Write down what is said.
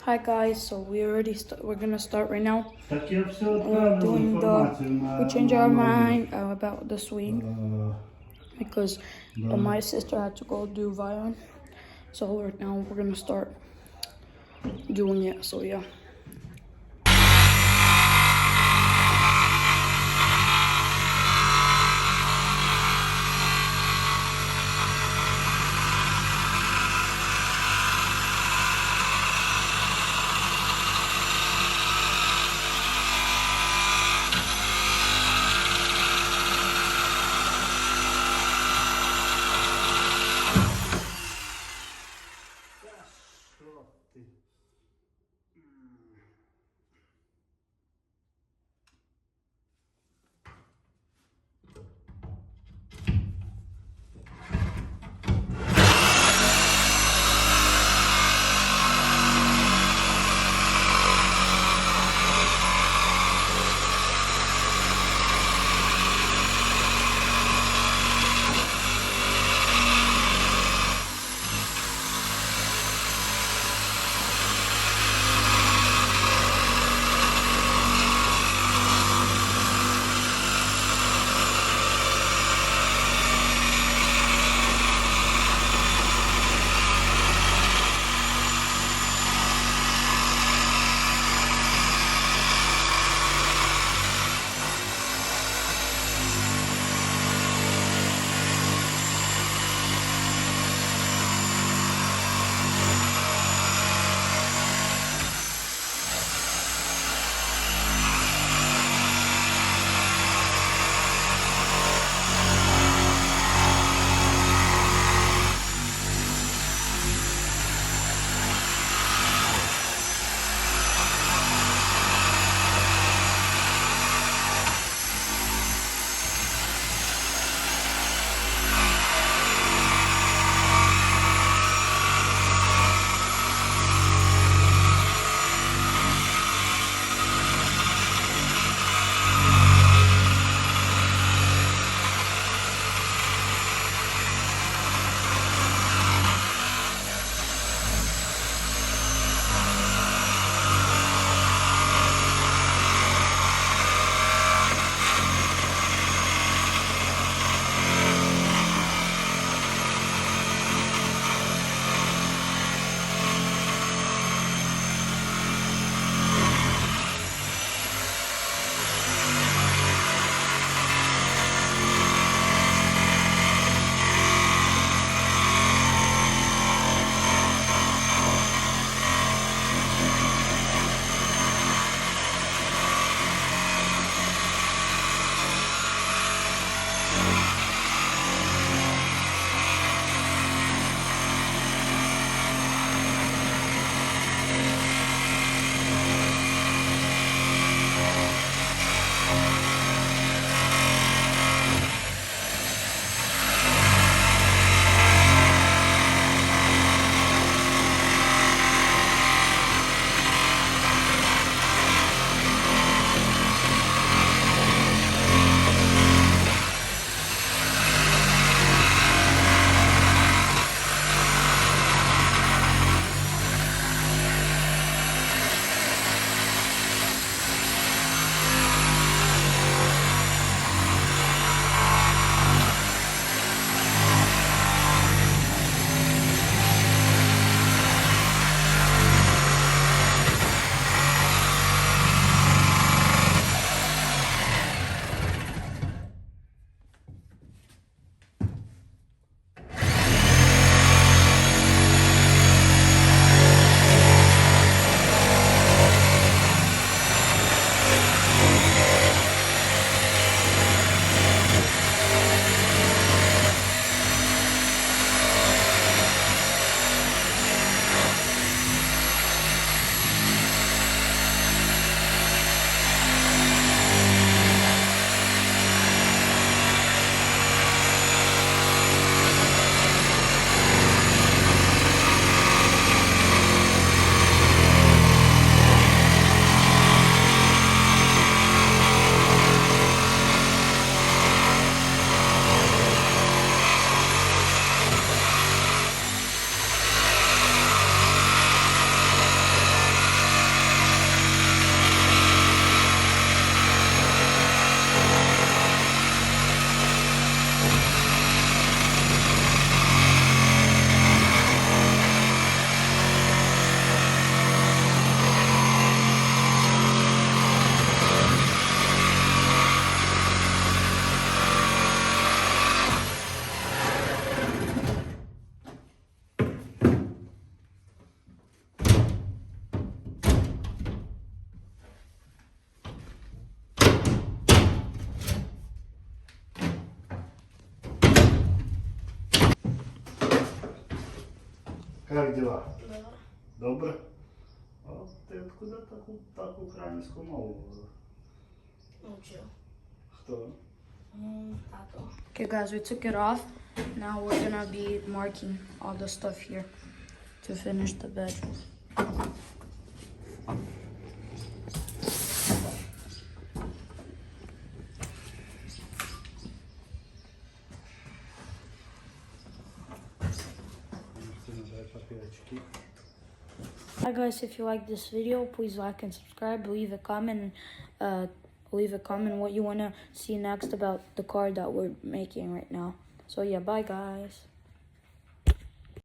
Hi guys, so we're gonna start right now. Так я все We're відправив doing інформацію we на change our номер. mind about the swing because my sister had to go do violin. So right now we're gonna start doing it. So yeah. Що ти? Как дела? Добре? А ти откуда так українську мову? Учил. Хто? Okay guys, we took it off. Now we're gonna be marking all the stuff here to finish the bed. Hi guys, if you like this video, please like and subscribe. Leave a comment what you want to see next about the car that we're making right now. So yeah, bye guys.